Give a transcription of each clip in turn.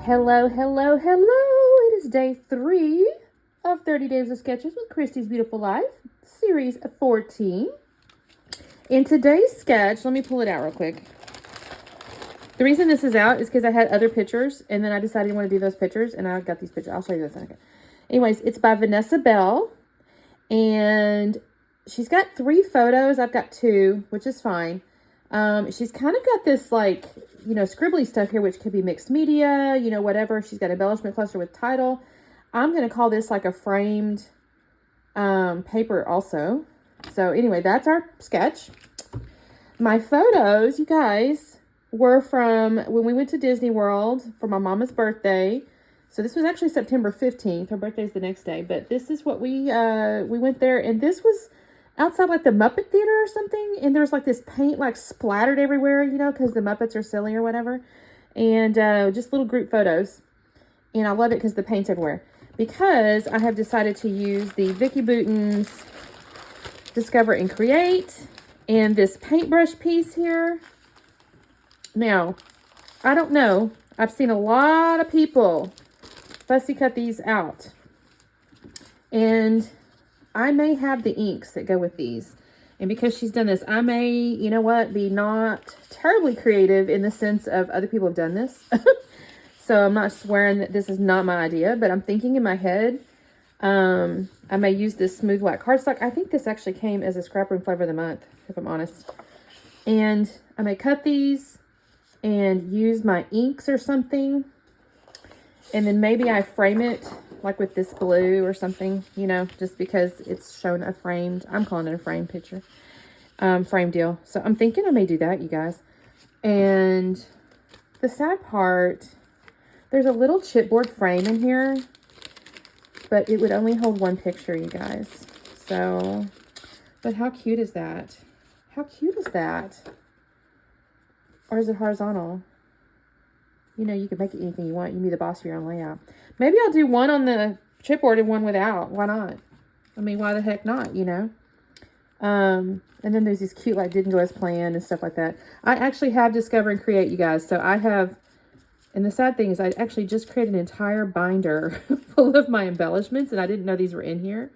Hello, hello, hello. It is day 3 of 30 Days of Sketches with Christy's Beautiful Life, series 14. In today's sketch, let me pull it out real quick. The reason this is out is because I had other pictures, and then I decided I want to do those pictures, and I got these pictures. I'll show you this in a second. Anyways, it's by Vanessa Bell, and she's got 3 photos. I've got 2, which is fine. She's kind of got this, like, you know, scribbly stuff here, which could be mixed media, you know, whatever. She's got embellishment cluster with title. I'm going to call this like a framed paper also. So anyway, that's our sketch. My photos, you guys, were from when we went to Disney World for my mama's birthday. So this was actually September 15th. Her birthday's the next day. But this is what we went there. And this was outside like the Muppet Theater or something. And there's like this paint like splattered everywhere, you know, because the Muppets are silly or whatever. And just little group photos. And I love it because the paint's everywhere. Because I have decided to use the Vicki Boutin's Discover and Create. And this paintbrush piece here. Now, I don't know. I've seen a lot of people fussy cut these out. And I may have the inks that go with these. And because she's done this, I may, you know what, be not terribly creative in the sense of other people have done this. So I'm not swearing that this is not my idea, but I'm thinking in my head, I may use this smooth white cardstock. I think this actually came as a scrap room flavor of the month, if I'm honest. And I may cut these and use my inks or something. And then maybe I frame it like with this blue or something, you know, just because it's shown a framed, I'm calling it a framed picture, frame deal. So I'm thinking I may do that, you guys. And the sad part, there's a little chipboard frame in here, but it would only hold 1 picture, you guys. So, but how cute is that? How cute is that? Or is it horizontal? You know, you can make it anything you want. You can be the boss of your own layout. Maybe I'll do one on the chipboard and one without. Why not? I mean, why the heck not, you know? And then there's these cute, like, didn't go as planned and stuff like that. I actually have Discover and Create, you guys. So I have, and the sad thing is I actually just created an entire binder full of my embellishments, and I didn't know these were in here.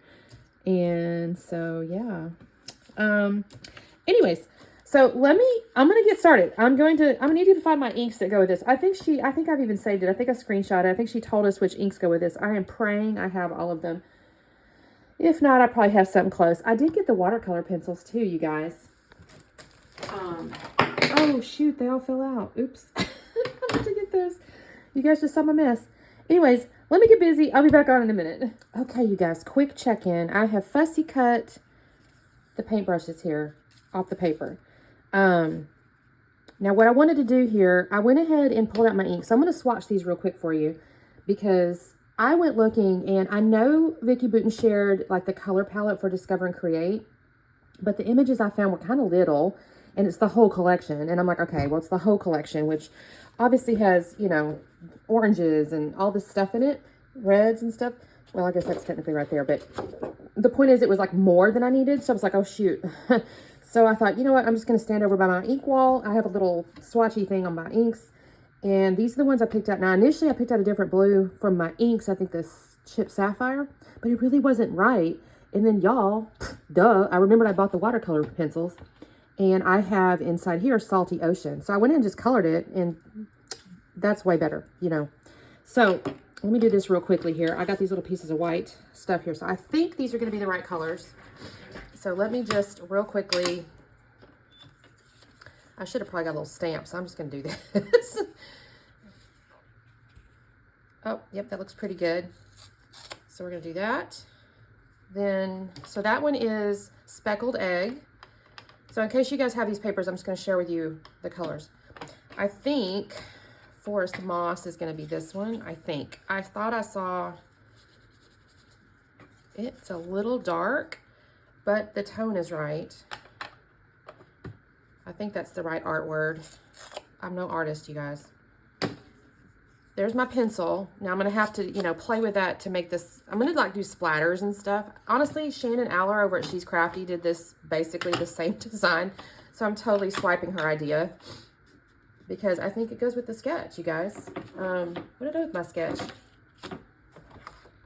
And so, yeah. Anyways. So I'm going to get started. I'm going to need you to find my inks that go with this. I think I've even saved it. I think I screenshot it. I think she told us which inks go with this. I am praying I have all of them. If not, I probably have something close. I did get the watercolor pencils too, you guys. Oh shoot, they all fell out. Oops. I have to get those. You guys just saw my mess. Anyways, let me get busy. I'll be back on in a minute. Okay, you guys, quick check-in. I have fussy cut the paintbrushes here off the paper. Now what I wanted to do here, I went ahead and pulled out my ink. So I'm going to swatch these real quick for you because I went looking, and I know Vicki Boutin shared like the color palette for Discover and Create, but the images I found were kind of little, and it's the whole collection. And I'm like, okay, well, it's the whole collection, which obviously has, you know, oranges and all this stuff in it, reds and stuff. Well, I guess that's technically right there, but the point is it was like more than I needed. So I was like, oh shoot. So I thought, you know what, I'm just going to stand over by my ink wall. I have a little swatchy thing on my inks. And these are the ones I picked out. Now, initially, I picked out a different blue from my inks. I think this Chip Sapphire. But it really wasn't right. And then, y'all, duh, I remembered I bought the watercolor pencils. And I have inside here Salty Ocean. So I went in and just colored it. And that's way better, you know. So let me do this real quickly here. I got these little pieces of white stuff here. So I think these are going to be the right colors. So let me just real quickly, I should have probably got a little stamp, so I'm just going to do this. Oh, yep, that looks pretty good. So we're going to do that. Then, so that one is Speckled Egg. So in case you guys have these papers, I'm just going to share with you the colors. I think Forest Moss is going to be this one, I think. I thought I saw, it's a little dark, but the tone is right. I think that's the right art word. I'm no artist, you guys. There's my pencil. Now I'm going to have to, you know, play with that to make this. I'm going to like do splatters and stuff. Honestly, Shannon Aller over at She's Crafty did this basically the same design. So I'm totally swiping her idea. because I think it goes with the sketch, you guys. What did I do with my sketch?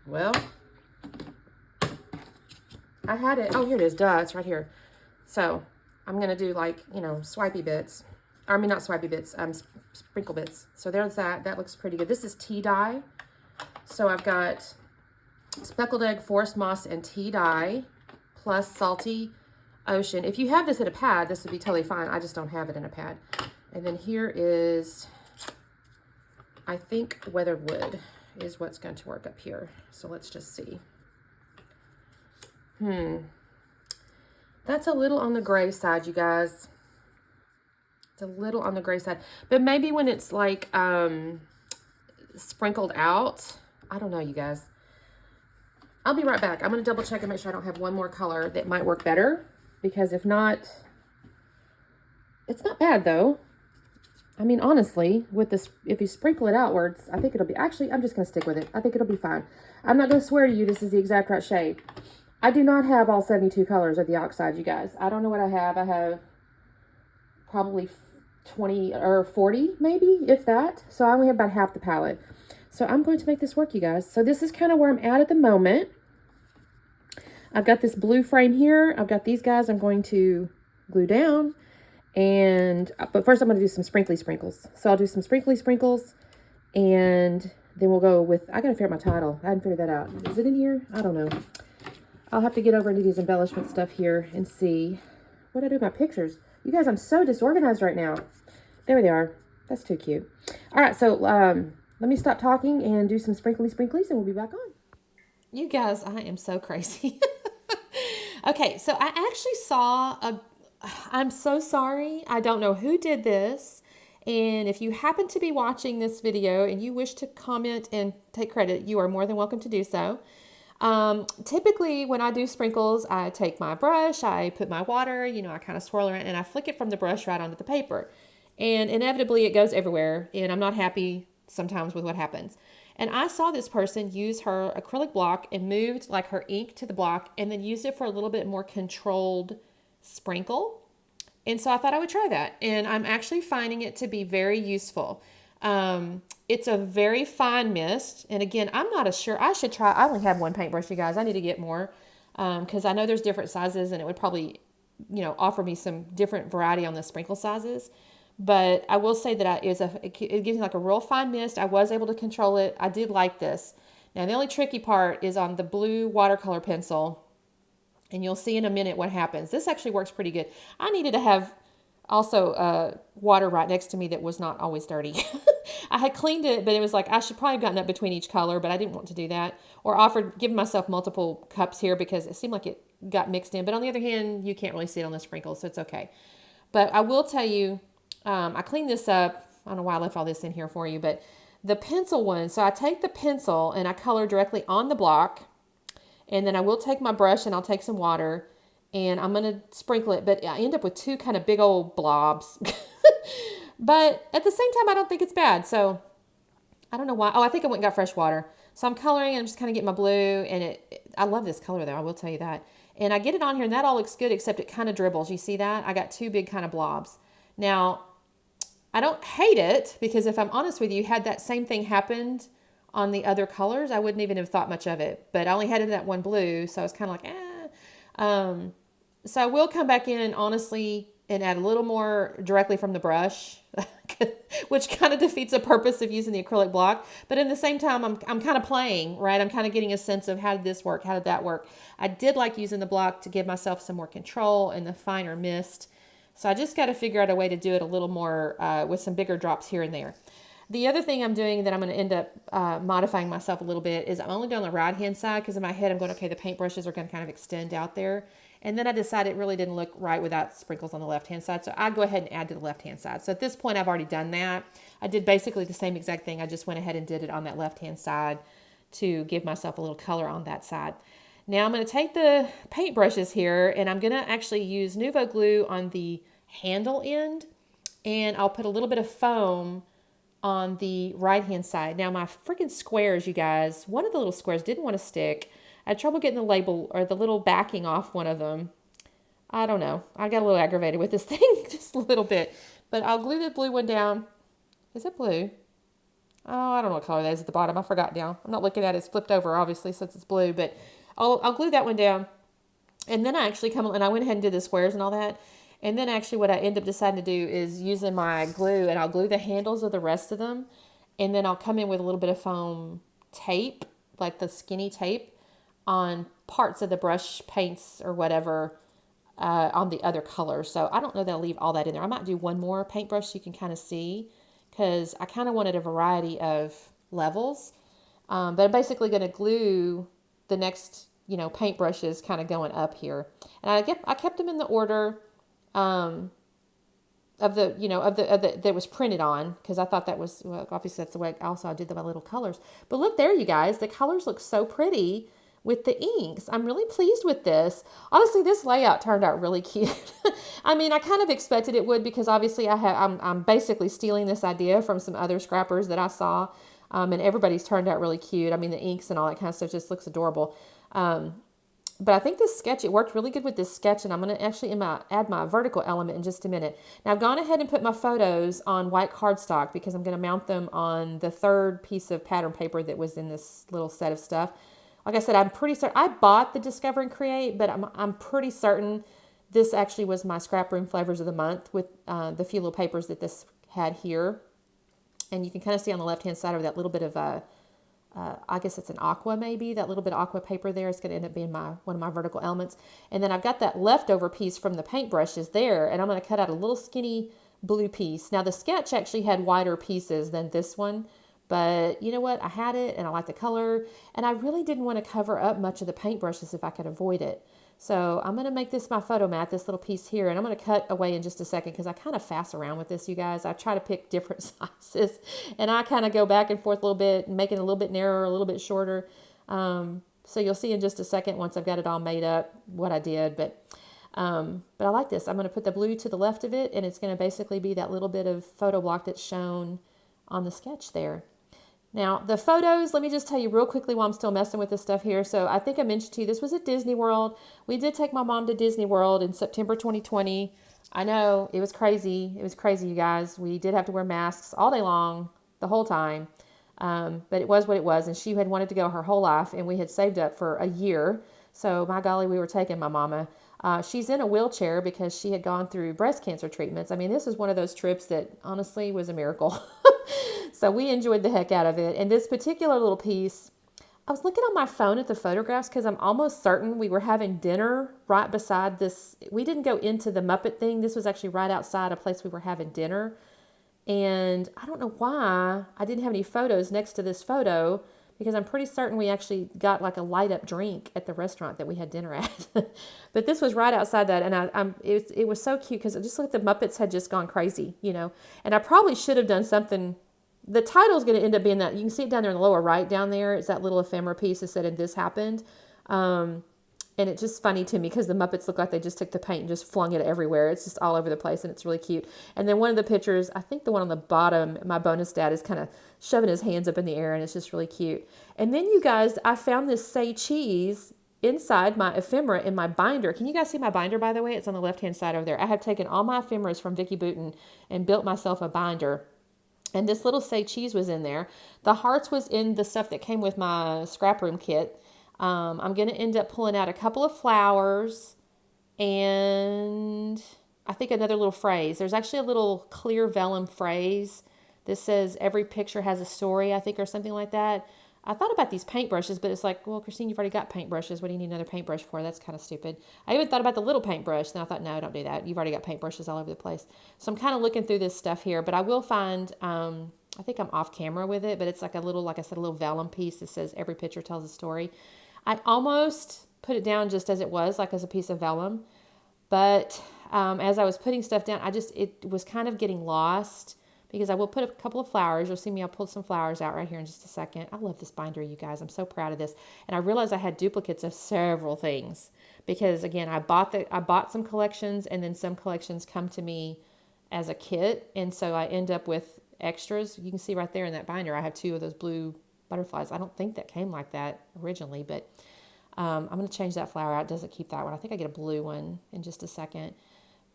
Well, I had it. Oh, here it is. Duh, it's right here. So I'm going to do like, you know, swipey bits. I mean, not swipey bits, sprinkle bits. So there's that. That looks pretty good. This is tea dye. So I've got speckled egg, forest moss, and tea dye, plus salty ocean. If you have this in a pad, this would be totally fine. I just don't have it in a pad. And then here is, I think, weathered wood is what's going to work up here. So let's just see. That's a little on the gray side, you guys. It's a little on the gray side. But maybe when it's like sprinkled out, I don't know, you guys. I'll be right back. I'm going to double check and make sure I don't have one more color that might work better. Because if not, it's not bad though. I mean, honestly, with this, if you sprinkle it outwards, I think it'll be, actually, I'm just going to stick with it. I think it'll be fine. I'm not going to swear to you this is the exact right shade. I do not have all 72 colors of the oxide, you guys. I don't know what I have. I have probably 20 or 40 maybe, if that. So I only have about half the palette. So I'm going to make this work, you guys. So this is kind of where I'm at the moment. I've got this blue frame here. I've got these guys I'm going to glue down. But first I'm going to do some sprinkly sprinkles. So I'll do some sprinkly sprinkles. And then we'll go with, I got to figure out my title. I hadn't figured that out. Is it in here? I don't know. I'll have to get over into these embellishment stuff here and see. What do I do with my pictures? You guys, I'm so disorganized right now. There they are. That's too cute. All right, so let me stop talking and do some sprinkly sprinklies and we'll be back on. You guys, I am so crazy. Okay, so I actually saw I'm so sorry. I don't know who did this. And if you happen to be watching this video and you wish to comment and take credit, you are more than welcome to do so. Typically when I do sprinkles, I take my brush, I put my water, you know, I kind of swirl around and I flick it from the brush right onto the paper. And inevitably it goes everywhere and I'm not happy sometimes with what happens. And I saw this person use her acrylic block and moved like her ink to the block and then used it for a little bit more controlled sprinkle. And so I thought I would try that. And I'm actually finding it to be very useful. It's a very fine mist. And again, I'm not sure. I should try. I only have one paintbrush, you guys. I need to get more because I know there's different sizes and it would probably, you know, offer me some different variety on the sprinkle sizes. But I will say that it gives me like a real fine mist. I was able to control it. I did like this. Now, the only tricky part is on the blue watercolor pencil. And you'll see in a minute what happens. This actually works pretty good. I needed to have also water right next to me that was not always dirty. I had cleaned it, but it was like I should probably have gotten up between each color, but I didn't want to do that. Or giving myself multiple cups here because it seemed like it got mixed in. But on the other hand, you can't really see it on the sprinkles, so it's okay. But I will tell you, I cleaned this up. I don't know why I left all this in here for you, but the pencil one. So I take the pencil and I color directly on the block. And then I will take my brush and I'll take some water and I'm going to sprinkle it. But I end up with two kind of big old blobs. But at the same time, I don't think it's bad. So I don't know why. Oh, I think I went and got fresh water. So I'm coloring and I'm just kind of getting my blue. And I love this color though. I will tell you that. And I get it on here and that all looks good except it kind of dribbles. You see that? I got two big kind of blobs. Now, I don't hate it because if I'm honest with you, had that same thing happened on the other colors, I wouldn't even have thought much of it. But I only had it in that one blue, so I was kind of like, So I will come back in, honestly, and add a little more directly from the brush, which kind of defeats the purpose of using the acrylic block. But in the same time, I'm kind of playing, right? I'm kind of getting a sense of how did this work? How did that work? I did like using the block to give myself some more control and the finer mist. So I just got to figure out a way to do it a little more with some bigger drops here and there. The other thing I'm doing that I'm going to end up modifying myself a little bit is I'm only doing the right-hand side because in my head I'm going, okay, the paintbrushes are going to kind of extend out there. And then I decided it really didn't look right without sprinkles on the left-hand side. So I go ahead and add to the left-hand side. So at this point, I've already done that. I did basically the same exact thing. I just went ahead and did it on that left-hand side to give myself a little color on that side. Now I'm going to take the paintbrushes here and I'm going to actually use Nuvo glue on the handle end. And I'll put a little bit of foam on the right-hand side. Now my freaking squares, you guys, one of the little squares didn't want to stick. I had trouble getting the label or the little backing off one of them. I don't know. I got a little aggravated with this thing, just a little bit. But I'll glue the blue one down Is it blue? Oh, I don't know what color that is at the bottom. I forgot now. I'm not looking at it. It's flipped over, obviously, since it's blue. But I'll glue that one down. And then I actually and I went ahead and did the squares and all that. And then actually what I end up deciding to do is using my glue, and I'll glue the handles of the rest of them. And then I'll come in with a little bit of foam tape, like the skinny tape, on parts of the brush paints or whatever on the other colors. So I don't know that I'll leave all that in there. I might do one more paintbrush so you can kind of see, because I kind of wanted a variety of levels. But I'm basically going to glue the next, paintbrushes kind of going up here. And I kept them in the order of the that was printed on, because I thought that was, well, obviously that's the way also I did my little colors. But look there, you guys, the colors look so pretty with the inks. I'm really pleased with this. Honestly, this layout turned out really cute. I mean, I kind of expected it would, because obviously I'm basically stealing this idea from some other scrappers that I saw, and everybody's turned out really cute. I mean, the inks and all that kind of stuff just looks adorable. But I think this sketch, it worked really good with this sketch, and I'm going to actually add my vertical element in just a minute. Now, I've gone ahead and put my photos on white cardstock, because I'm going to mount them on the third piece of pattern paper that was in this little set of stuff. Like I said, I'm pretty certain, I bought the Discover and Create, but I'm pretty certain this actually was my Scrap Room Flavors of the Month, with the few little papers that this had here. And you can kind of see on the left-hand side of that little bit of I guess it's an aqua, maybe. That little bit of aqua paper there is going to end up being one of my vertical elements. And then I've got that leftover piece from the paintbrushes there, and I'm going to cut out a little skinny blue piece. Now, the sketch actually had wider pieces than this one, but you know what? I had it, and I like the color, and I really didn't want to cover up much of the paintbrushes if I could avoid it. So I'm going to make this my photo mat, this little piece here, and I'm going to cut away in just a second, because I kind of faff around with this, you guys. I try to pick different sizes, and I kind of go back and forth a little bit, and make it a little bit narrower, a little bit shorter. So you'll see in just a second, once I've got it all made up, what I did. But I like this. I'm going to put the blue to the left of it, and it's going to basically be that little bit of photo block that's shown on the sketch there. Now, the photos, let me just tell you real quickly while I'm still messing with this stuff here. So I think I mentioned to you, this was at Disney World. We did take my mom to Disney World in September 2020. I know, it was crazy. It was crazy, you guys. We did have to wear masks all day long, the whole time. But it was what it was. And she had wanted to go her whole life, and we had saved up for a year. So my golly, we were taking my mama. She's in a wheelchair because she had gone through breast cancer treatments. I mean, this was one of those trips that honestly was a miracle. So we enjoyed the heck out of it. And this particular little piece, I was looking on my phone at the photographs, because I'm almost certain we were having dinner right beside this. We didn't go into the Muppet thing. This was actually right outside a place we were having dinner. And I don't know why I didn't have any photos next to this photo, because I'm pretty certain we actually got like a light up drink at the restaurant that we had dinner at. But this was right outside that, and it was so cute, because it just looked like the Muppets had just gone crazy, And I probably should have done something. The title is going to end up being that, you can see it down there in the lower right down there. It's that little ephemera piece that said, "And this happened." And it's just funny to me, because the Muppets look like they just took the paint and just flung it everywhere. It's just all over the place, and it's really cute. And then one of the pictures, I think the one on the bottom, my bonus dad is kind of shoving his hands up in the air, and it's just really cute. And then, you guys, I found this Say Cheese inside my ephemera in my binder. Can you guys see my binder, by the way? It's on the left-hand side over there. I have taken all my ephemeras from Vicki Boutin and built myself a binder. And this little Say Cheese was in there. The hearts was in the stuff that came with my scrap room kit. I'm going to end up pulling out a couple of flowers, and I think another little phrase. There's actually a little clear vellum phrase that says, "Every picture has a story," I think, or something like that. I thought about these paintbrushes, but it's like, well, Christine, you've already got paintbrushes. What do you need another paintbrush for? That's kind of stupid. I even thought about the little paintbrush. Then I thought, no, don't do that. You've already got paintbrushes all over the place. So I'm kind of looking through this stuff here, but I will find, I think I'm off camera with it, but it's like a little, like I said, a little vellum piece that says, "Every picture tells a story." I almost put it down just as it was, like as a piece of vellum. But as I was putting stuff down, it was kind of getting lost, because I will put a couple of flowers. You'll see me, I'll pull some flowers out right here in just a second. I love this binder, you guys. I'm so proud of this. And I realized I had duplicates of several things, because again, I bought some collections, and then some collections come to me as a kit. And so I end up with extras. You can see right there in that binder, I have 2 of those blue butterflies. I don't think that came like that originally, but I'm going to change that flower out. It doesn't keep that one. I think I get a blue one in just a second.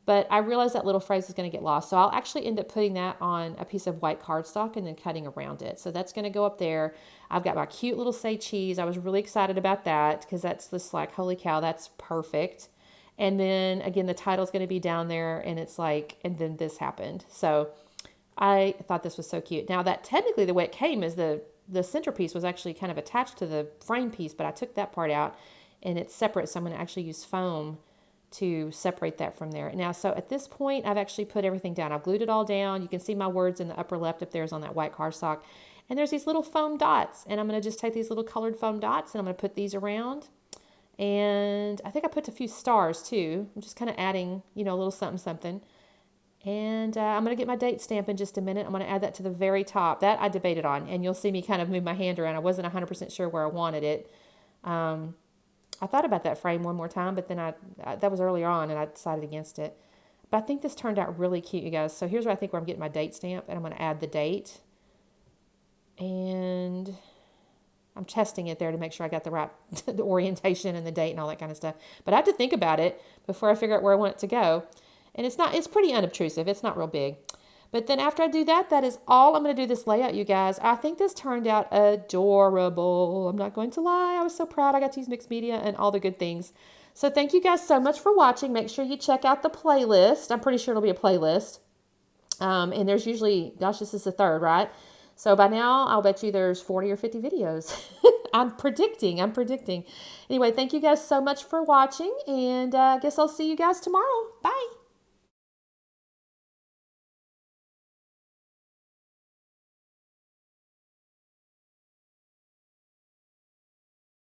But I realized that little phrase is going to get lost. So I'll actually end up putting that on a piece of white cardstock and then cutting around it. So that's going to go up there. I've got my cute little say cheese. I was really excited about that because that's just like, holy cow, that's perfect. And then again, the title's going to be down there and it's like, and then this happened. So I thought this was so cute. Now that technically the way it came is the centerpiece was actually kind of attached to the frame piece, but I took that part out and it's separate. So I'm going to actually use foam to separate that from there. Now, so at this point, I've actually put everything down. I've glued it all down. You can see my words in the upper left up there is on that white cardstock. And there's these little foam dots. And I'm going to just take these little colored foam dots and I'm going to put these around. And I think I put a few stars too. I'm just kind of adding, you know, a little something, something. And I'm going to get my date stamp in just a minute. I'm going to add that to the very top. That I debated on. And you'll see me kind of move my hand around. I wasn't 100% sure where I wanted it. I thought about that frame one more time, but then that was earlier on and I decided against it. But I think this turned out really cute, you guys. So here's where I think where I'm getting my date stamp, and I'm going to add the date. And I'm testing it there to make sure I got the right the orientation and the date and all that kind of stuff. But I have to think about it before I figure out where I want it to go. And it's pretty unobtrusive. It's not real big. But then after I do that, that is all I'm going to do this layout, you guys. I think this turned out adorable. I'm not going to lie. I was so proud. I got to use mixed media and all the good things. So thank you guys so much for watching. Make sure you check out the playlist. I'm pretty sure it'll be a playlist. And there's usually, gosh, this is the third, right? So by now, I'll bet you there's 40 or 50 videos. I'm predicting. Anyway, thank you guys so much for watching. And I guess I'll see you guys tomorrow. Bye.